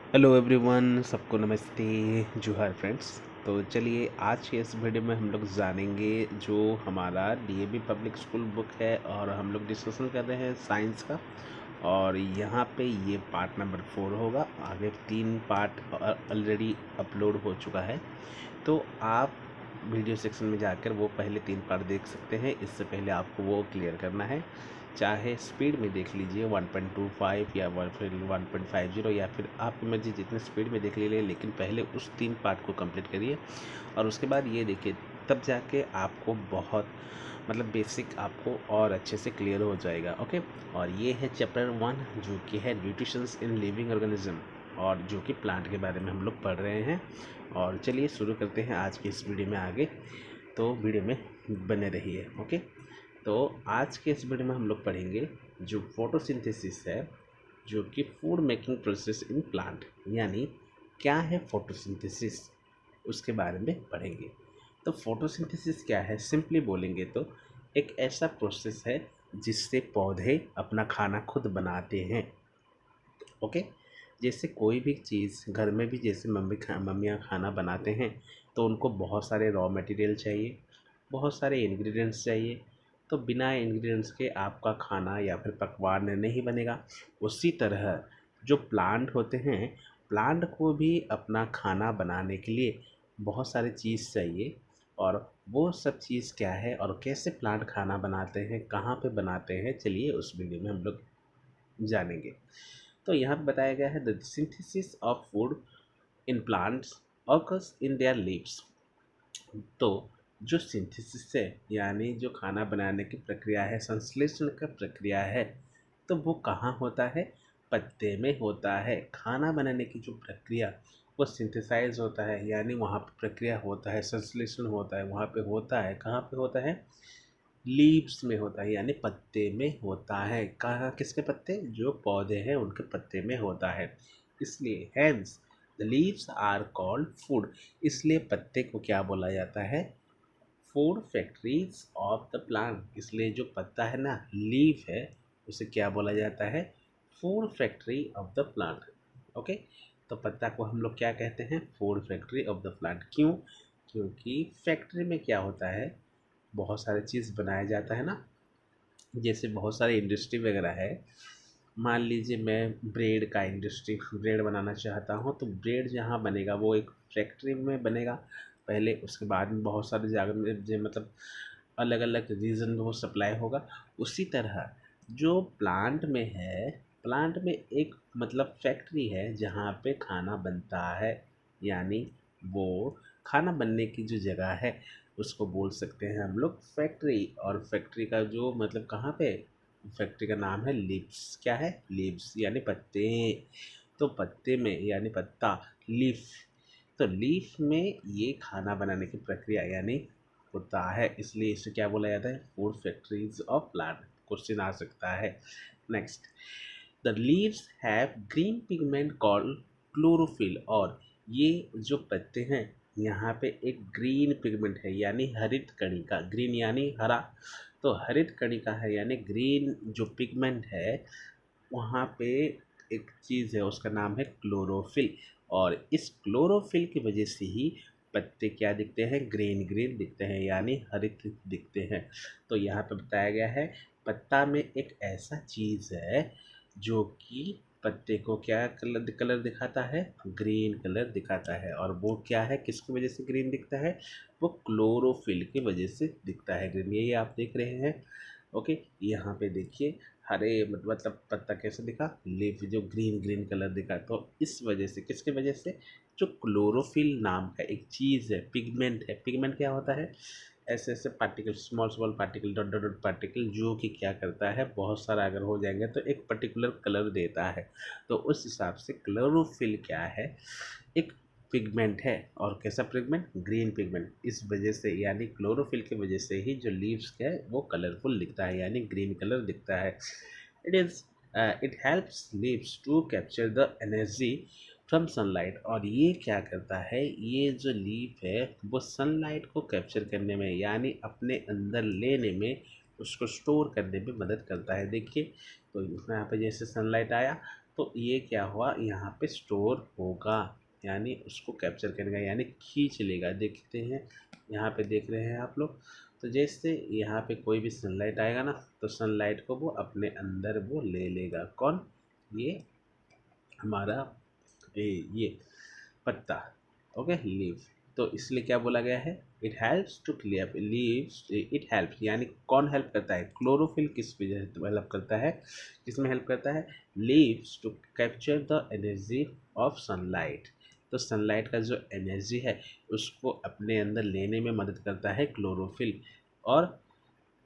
Hello everyone, सबको नमस्ते। जोहार फ्रेंड्स। तो चलिए आज के इस वीडियो में हम लोग जानेंगे जो हमारा डीएवी पब्लिक स्कूल बुक है और हम लोग डिस्कशन कर रहे हैं साइंस का। और यहाँ पे ये पार्ट नंबर 4 होगा। आगे 3 पार्ट ऑलरेडी अपलोड हो चुका है, तो आप वीडियो सेक्शन में जाकर वो पहले 3 पार्ट देख सकते हैं। इससे पहले आपको वो क्लियर करना है, चाहे स्पीड में देख लीजिए 1.25 या फिर 1.50, या फिर आपकी मर्जी जितने स्पीड में देख लीजिए, लेकिन पहले उस 3 पार्ट को कंप्लीट करिए और उसके बाद ये देखिए, तब जाके आपको बहुत बेसिक आपको और अच्छे से क्लियर हो जाएगा। ओके। और ये है चैप्टर 1 जो कि है न्यूट्रिशंस इन लिविंग ऑर्गेनिज्म, और जो कि प्लांट के बारे में हम लोग पढ़ रहे हैं। और चलिए शुरू करते हैं आज की इस वीडियो में आगे, तो वीडियो में बने रहिए। ओके। तो आज के इस वीडियो में हम लोग पढ़ेंगे जो फोटोसिंथेसिस है, जो कि food making process in plant, यानी क्या है फोटोसिंथेसिस, उसके बारे में पढ़ेंगे। तो फोटोसिंथेसिस क्या है, सिंपली बोलेंगे तो एक ऐसा प्रोसेस है जिससे पौधे अपना खाना खुद बनाते हैं। ओके। जैसे कोई भी चीज़ घर में भी, जैसे मम्मियाँ खाना बनाते हैं तो उनको बहुत सारे रॉ मटेरियल चाहिए, बहुत सारे इंग्रेडिएंट्स चाहिए। तो बिना इंग्रेडिएंट्स के आपका खाना या फिर पकवान नहीं बनेगा। उसी तरह जो प्लांट होते हैं, प्लांट को भी अपना खाना बनाने के लिए बहुत सारी चीज़ चाहिए। और वो सब चीज़ क्या है और कैसे प्लांट खाना बनाते हैं, कहाँ पे बनाते हैं, चलिए उस वीडियो में हम लोग जानेंगे। तो यहाँ पे बताया गया है the synthesis of food in plants occurs in their leaves. तो जो सिंथेसिस है, यानी जो खाना बनाने की प्रक्रिया है, संश्लेषण का प्रक्रिया है, तो वो कहाँ होता है? पत्ते में होता है। खाना बनाने की जो प्रक्रिया वो सिंथेसाइज होता है, यानी वहाँ पे प्रक्रिया होता है, संश्लेषण होता है, वहाँ पे होता है। कहाँ पे होता है? लीव्स में होता है, यानी पत्ते में होता है। कहाँ? किसके पत्ते? जो पौधे हैं उनके पत्ते में होता है। इसलिए hence the leaves are called food. इसलिए पत्ते को क्या बोला जाता है? Food factories of the plant. इसलिए जो पत्ता है ना, लीफ है, उसे क्या बोला जाता है? Food factory of the plant. Okay. तो पत्ता को हम लोग क्या कहते हैं? Food factory of the plant. क्यों? क्योंकि फैक्ट्री में क्या होता है, बहुत सारे चीज़ बनाया जाता है ना। जैसे बहुत सारे इंडस्ट्री वगैरह है। मान लीजिए मैं ब्रेड का इंडस्ट्री, ब्रेड बनाना चाहता हूँ, तो ब्रेड जहाँ बनेगा वो एक फैक्ट्री में बनेगा पहले, उसके बाद में बहुत सारे जगह में अलग अलग रीजन में वो सप्लाई होगा। उसी तरह जो प्लांट में है, प्लांट में एक फैक्ट्री है जहाँ पे खाना बनता है, यानी वो खाना बनने की जो जगह है उसको बोल सकते हैं हम लोग फैक्ट्री। और फैक्ट्री का जो कहाँ पे? फैक्ट्री का नाम है लीव्स। क्या है? लीव्स, यानी पत्ते। तो पत्ते में यानी पत्ता, लीफ। तो लीफ में ये खाना बनाने की प्रक्रिया यानी होता है, इसलिए इसे क्या बोला जाता है? Food factories of plant. Question आ सकता है। Next, the leaves have green pigment called chlorophyll. और ये जो पत्ते हैं, यहाँ पे एक ग्रीन पिगमेंट है, यानी हरित कणिका। ग्रीन यानी हरा, तो हरित कणिका है, यानी ग्रीन जो पिगमेंट है, वहाँ पे एक चीज़ है, उसका नाम है क्लोरोफिल। और इस क्लोरोफिल की वजह से ही पत्ते क्या दिखते हैं? ग्रीन ग्रीन दिखते हैं, यानी हरित दिखते हैं। तो यहाँ पे बताया गया है पत्ता में एक ऐसा चीज़ है जो कि पत्ते को क्या कलर कलर दिखाता है? ग्रीन कलर दिखाता है। और वो क्या है, किसकी वजह से ग्रीन दिखता है? वो क्लोरोफिल की वजह से दिखता है ग्रीन। यही आप देख रहे हैं। ओके। यहाँ पे देखिए, हरे पत्ता कैसे दिखा? लीफ जो ग्रीन ग्रीन कलर दिखा। तो इस वजह से, किसकी वजह से? जो क्लोरोफिल नाम का एक चीज़ है, पिगमेंट है। पिगमेंट क्या होता है? ऐसे ऐसे particle, small small particle, dot dot dot particle, जो कि क्या करता है, बहुत सारा अगर हो जाएंगे तो एक पर्टिकुलर कलर देता है। तो उस हिसाब से क्लोरोफिल क्या है? एक पिगमेंट है। और कैसा पिगमेंट? Green pigment. इस वजह से, यानी क्लोरोफिल की वजह से ही जो लीव्स है वो कलरफुल दिखता है, यानी ग्रीन कलर दिखता है। It is it helps leaves to capture the energy from sunlight. और ये क्या करता है, ये जो लीफ है वो सनलाइट को कैप्चर करने में, यानी अपने अंदर लेने में, उसको स्टोर करने में मदद करता है। देखिए, तो यहाँ पे जैसे सनलाइट आया तो ये क्या हुआ, यहाँ पे स्टोर होगा, यानी उसको कैप्चर करेगा, यानी खींच लेगा। देखते हैं यहाँ पे, देख रहे हैं आप लोग। तो जैसे यहाँ पे कोई भी सनलाइट आएगा ना, तो सनलाइट को वो अपने अंदर वो ले लेगा। कौन? ये हमारा ये पत्ता, ओके, लीव। तो इसलिए क्या बोला गया है, it helps to clear leaves, it helps यानी कौन हेल्प करता है, क्लोरोफिल किस वजह से हेल्प करता है, किसमें हेल्प करता है, leaves to capture the energy of sunlight. तो सनलाइट का जो एनर्जी है उसको अपने अंदर लेने में मदद करता है क्लोरोफिल। और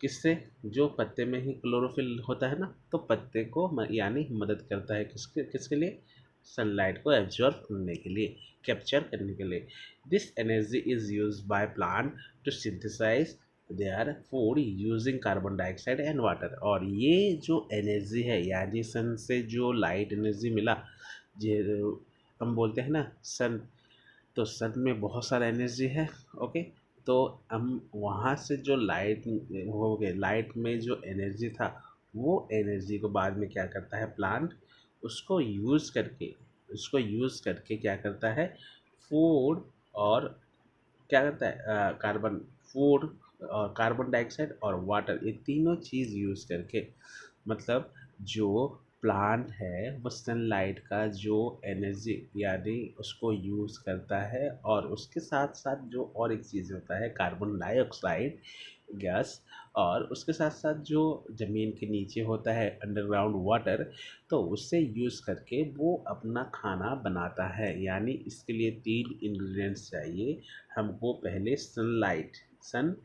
किससे, जो पत्ते में ही क्लोरोफिल होता है ना, तो पत्ते को यानी मदद करता है किसके किसके लिए, सनलाइट को एब्जॉर्ब करने के लिए, कैप्चर करने के लिए। This energy is use by plant to synthesise their food using carbon dioxide and water. और ये जो एनर्जी है, यानी सन से जो लाइट एनर्जी मिला, जो हम बोलते हैं ना सन, तो सन में बहुत सारा एनर्जी है, ओके। तो हम वहाँ से जो लाइट हो गए, लाइट में जो एनर्जी था, वो एनर्जी को बाद में क्या करता है प्लांट, उसको यूज़ करके, क्या करता है, फूड, और क्या करता है कार्बन, फूड और कार्बन डाइऑक्साइड और वाटर, ये तीनों चीज़ यूज़ करके, मतलब जो प्लांट है वो सनलाइट का जो एनर्जी यानी उसको यूज़ करता है, और उसके साथ साथ जो और एक चीज़ होता है कार्बन डाइऑक्साइड गैस, और उसके साथ साथ जो ज़मीन के नीचे होता है अंडरग्राउंड वाटर, तो उससे यूज़ करके वो अपना खाना बनाता है। यानी इसके लिए 3 इंग्रेडिएंट्स चाहिए हमको। पहले सन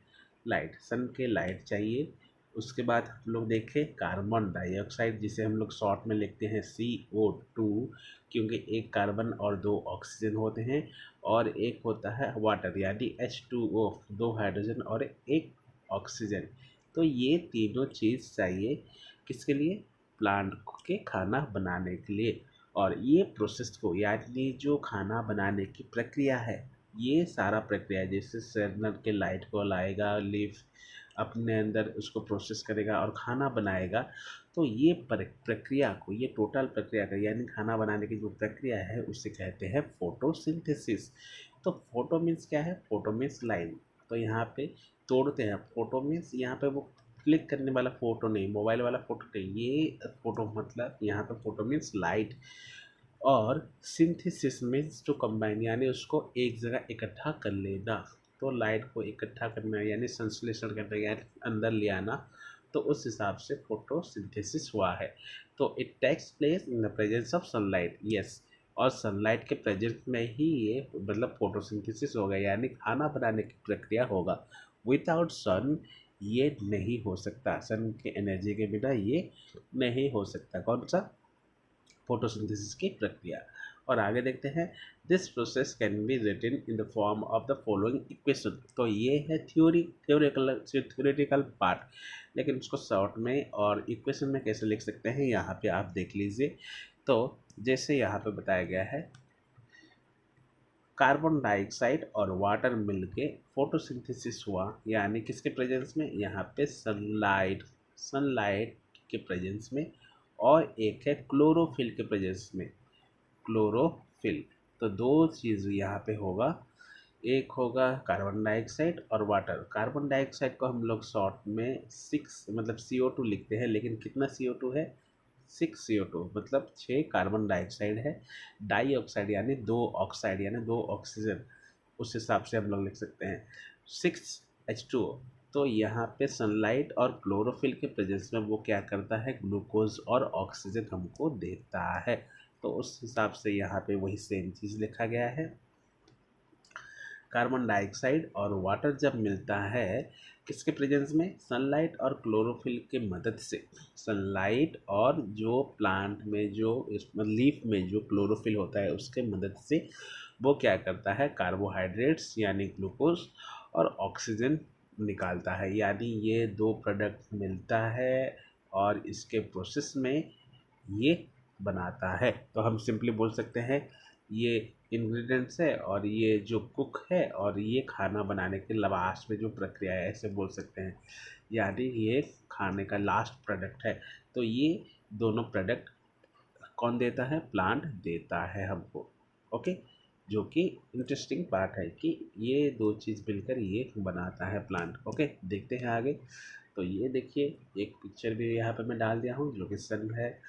के लाइट चाहिए। उसके बाद हम लोग देखें कार्बन डाइऑक्साइड, जिसे हम लोग शॉर्ट में लिखते हैं CO2, क्योंकि एक कार्बन और 2 ऑक्सीजन होते हैं, और एक होता है वाटर यानी H2O, 2 हाइड्रोजन और एक ऑक्सीजन। तो ये तीनों चीज़ चाहिए किसके लिए, प्लांट के खाना बनाने के लिए। और ये प्रोसेस को, यानी जो खाना बनाने की प्रक्रिया है, ये सारा प्रक्रिया जैसे सनलाइट के लाइट को लाएगा, लीफ अपने अंदर उसको प्रोसेस करेगा और खाना बनाएगा। तो ये प्रक्रिया को, ये टोटल प्रक्रिया का, यानी खाना बनाने की जो प्रक्रिया है उसे कहते हैं फोटोसिंथेसिस। तो फोटो मीन्स क्या है, फोटो मीन्स लाइन। तो यहाँ पे तोड़ते हैं, फोटो मीन्स यहाँ पे वो क्लिक करने वाला फोटो नहीं, मोबाइल वाला फोटो नहीं, ये फोटो मतलब यहाँ पे फोटो मीन्स लाइट। और सिंथेसिस मीन्स टू कंबाइन, यानी उसको एक जगह इकट्ठा कर लेना। तो लाइट को इकट्ठा करना यानी संश्लेषण करना, यानी अंदर ले आना। तो उस हिसाब से फोटोसिंथेसिस हुआ है। तो it takes place in the presence of sunlight, yes. और सनलाइट के प्रेजेंस में ही ये मतलब फोटोसिंथेसिस होगा, यानी खाना बनाने की प्रक्रिया होगा। विदाउट सन ये नहीं हो सकता, सन के एनर्जी के बिना ये नहीं हो सकता। कौन सा, फोटोसिंथेसिस की प्रक्रिया। और आगे देखते हैं, this process can be written in the form of the following equation. तो ये है थ्योरेटिकल पार्ट, लेकिन उसको शॉर्ट में और इक्वेशन में कैसे लिख सकते हैं यहाँ पे आप देख लीजिए। तो जैसे यहाँ पे बताया गया है, कार्बन डाइऑक्साइड और वाटर मिलके फोटोसिंथेसिस हुआ, यानी किसके प्रेजेंस में, यहाँ पे सनलाइट के प्रेजेंस में, और एक है क्लोरोफिल के प्रेजेंस में, क्लोरोफिल। तो दो चीज़ यहाँ पे होगा, एक होगा कार्बन डाइऑक्साइड और वाटर। कार्बन डाइऑक्साइड को हम लोग शॉर्ट में 6 मतलब CO2 लिखते हैं, लेकिन कितना CO2 है, 6 CO2 मतलब 6 कार्बन डाइऑक्साइड है। डाइऑक्साइड यानी 2 ऑक्साइड यानी 2 ऑक्सीजन, उस हिसाब से हम लोग लिख सकते हैं 6H2O। तो यहाँ पे सनलाइट और क्लोरोफिल के प्रेजेंस में वो क्या करता है, ग्लूकोज और ऑक्सीजन हमको देता है। तो उस हिसाब से यहाँ पे वही सेम चीज़ लिखा गया है। कार्बन डाइऑक्साइड और वाटर जब मिलता है किसके प्रेजेंस में, सनलाइट और क्लोरोफिल के मदद से। सनलाइट और जो प्लांट में जो लीफ में जो क्लोरोफिल होता है उसके मदद से वो क्या करता है, कार्बोहाइड्रेट्स यानी ग्लूकोज और ऑक्सीजन निकालता है। यानी ये दो प्रोडक्ट मिलता है और इसके प्रोसेस में ये बनाता है। तो हम सिंपली बोल सकते हैं ये इंग्रेडिएंट्स है और ये जो कुक है और ये खाना बनाने के लास्ट में जो प्रक्रिया है, ऐसे बोल सकते हैं। यानी ये खाने का लास्ट प्रोडक्ट है। तो ये दोनों प्रोडक्ट कौन देता है? प्लांट देता है हमको। ओके, जो कि इंटरेस्टिंग पार्ट है कि ये दो चीज़ मिलकर ये बनाता है प्लांट। ओके, देखते हैं आगे। तो ये देखिए, एक पिक्चर भी यहाँ पे मैं डाल दिया हूँ जो कि सन है।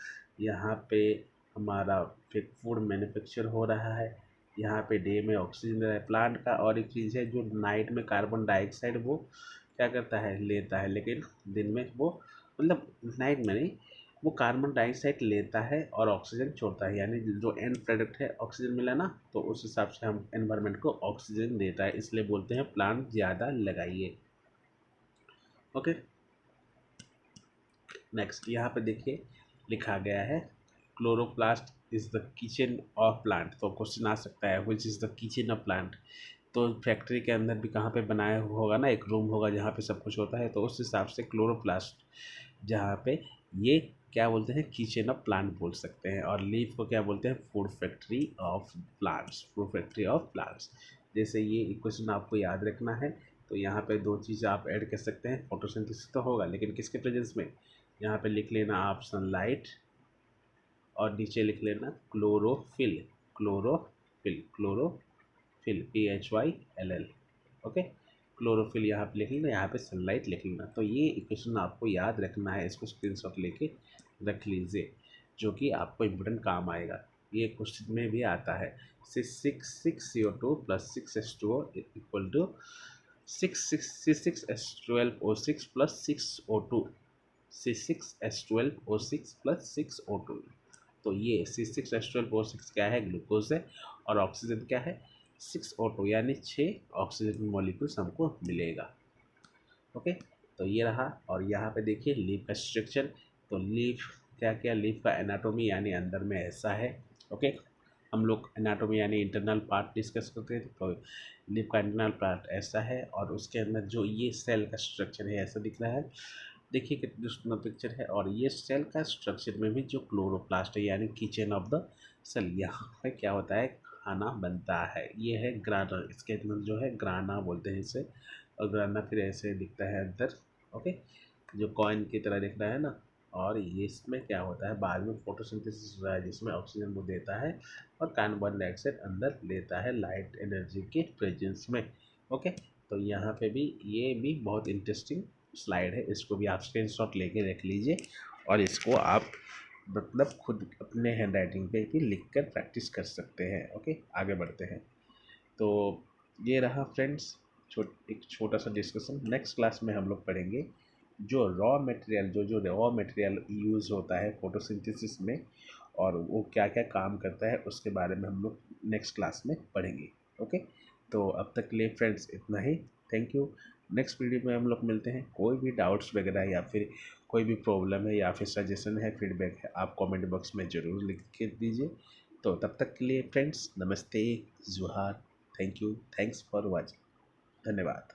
यहाँ पे हमारा फिर फूड मैन्युफैक्चर हो रहा है। यहाँ पे डे में ऑक्सीजन है प्लांट का, और एक चीज़ है जो नाइट में कार्बन डाइऑक्साइड वो क्या करता है? लेता है, लेकिन दिन में वो, मतलब नाइट में नहीं, वो कार्बन डाइऑक्साइड लेता है और ऑक्सीजन छोड़ता है। यानी जो एंड प्रोडक्ट है ऑक्सीजन मिला ना, तो उस हिसाब से हम एनवायरनमेंट को ऑक्सीजन देता है, इसलिए बोलते हैं प्लांट ज़्यादा लगाइए। ओके, नेक्स्ट यहाँ पे देखिए लिखा गया है chloroplast is the kitchen of plant. तो क्वेश्चन आ सकता है which is the kitchen of plant. तो फैक्ट्री के अंदर भी कहाँ पे बनाया होगा ना, एक रूम होगा जहाँ पे सब कुछ होता है, तो उस हिसाब से क्लोरोप्लास्ट जहाँ पे ये क्या बोलते हैं? किचन ऑफ प्लांट बोल सकते हैं। और लीफ को क्या बोलते हैं? Food factory of plants, food factory of plants. जैसे ये इक्वेशन आपको याद रखना है, तो यहाँ पे दो चीज़ आप ऐड कर सकते हैं। फोटोसिंथेसिस तो होगा, लेकिन किसके प्रेजेंस में? यहाँ पे लिख लेना आप सनलाइट, और नीचे लिख लेना chlorophyll. Chlorophyll, chlorophyll, PHYLL। Okay, chlorophyll यहाँ पे लिख लेना, यहाँ पे सनलाइट लिख लेना। तो ये इक्वेशन आपको याद रखना है, इसको स्क्रीनशॉट लेके रख लीजिए, जो कि आपको इम्पोर्टेंट काम आएगा। ये क्वेश्चन में भी आता है। 6 CO2 + 6H2O equal to 6 C6H12O6 + 6O2। C6H12O6 + 6O2। तो ये C6H12O6 क्या है? ग्लूकोज है। और ऑक्सीजन क्या है? 6O2, यानी 6 ऑक्सीजन मॉलिक्यूल्स हमको मिलेगा। ओके, तो ये रहा। और यहाँ पे देखिए लीफ का स्ट्रक्चर। तो लीफ क्या क्या? लीफ का एनाटोमी यानी अंदर में ऐसा है। ओके, हम लोग एनाटोमी यानी इंटरनल पार्ट डिस्कस करते हैं। तो लीफ का इंटरनल पार्ट ऐसा है, और उसके अंदर जो ये सेल का स्ट्रक्चर है ऐसा दिख रहा है। देखिए कितनी सुंदर पिक्चर है। और ये सेल का स्ट्रक्चर में भी जो क्लोरोप्लास्ट है यानी किचन ऑफ द सेल, यहाँ पे क्या होता है? खाना बनता है। ये है ग्राना, इसके अंदर जो है ग्राना बोलते हैं इसे। और ग्राना फिर ऐसे दिखता है अंदर। ओके, जो कॉइन की तरह दिख रहा है ना। और ये इसमें क्या होता है? बाद में फोटोसिंथेसिस हो रहा है, जिसमें ऑक्सीजन वो देता है और कार्बन डाइऑक्साइड अंदर लेता है लाइट एनर्जी के प्रेजेंस में। ओके, तो यहाँ पे भी ये भी बहुत इंटरेस्टिंग स्लाइड है, इसको भी आप स्क्रीनशॉट लेके रख लीजिए, और इसको आप मतलब खुद अपने हैंड राइटिंग पे भी लिख कर प्रैक्टिस कर सकते हैं। ओके, आगे बढ़ते हैं। तो ये रहा फ्रेंड्स एक छोटा सा डिस्कशन। नेक्स्ट क्लास में हम लोग पढ़ेंगे जो रॉ मटेरियल, जो रॉ मटेरियल यूज़ होता है फोटोसिंथेसिस में, और वो क्या क्या काम करता है उसके बारे में हम लोग नेक्स्ट क्लास में पढ़ेंगे। ओके, तो अब तक के लिए फ्रेंड्स इतना ही। Thank you. नेक्स्ट वीडियो में हम लोग मिलते हैं। कोई भी डाउट्स वगैरह या फिर कोई भी प्रॉब्लम है या फिर सजेशन है, फीडबैक है, आप कमेंट बॉक्स में ज़रूर लिख के दीजिए। तो तब तक के लिए फ्रेंड्स नमस्ते, जुहार, thank you, thanks for watching, धन्यवाद।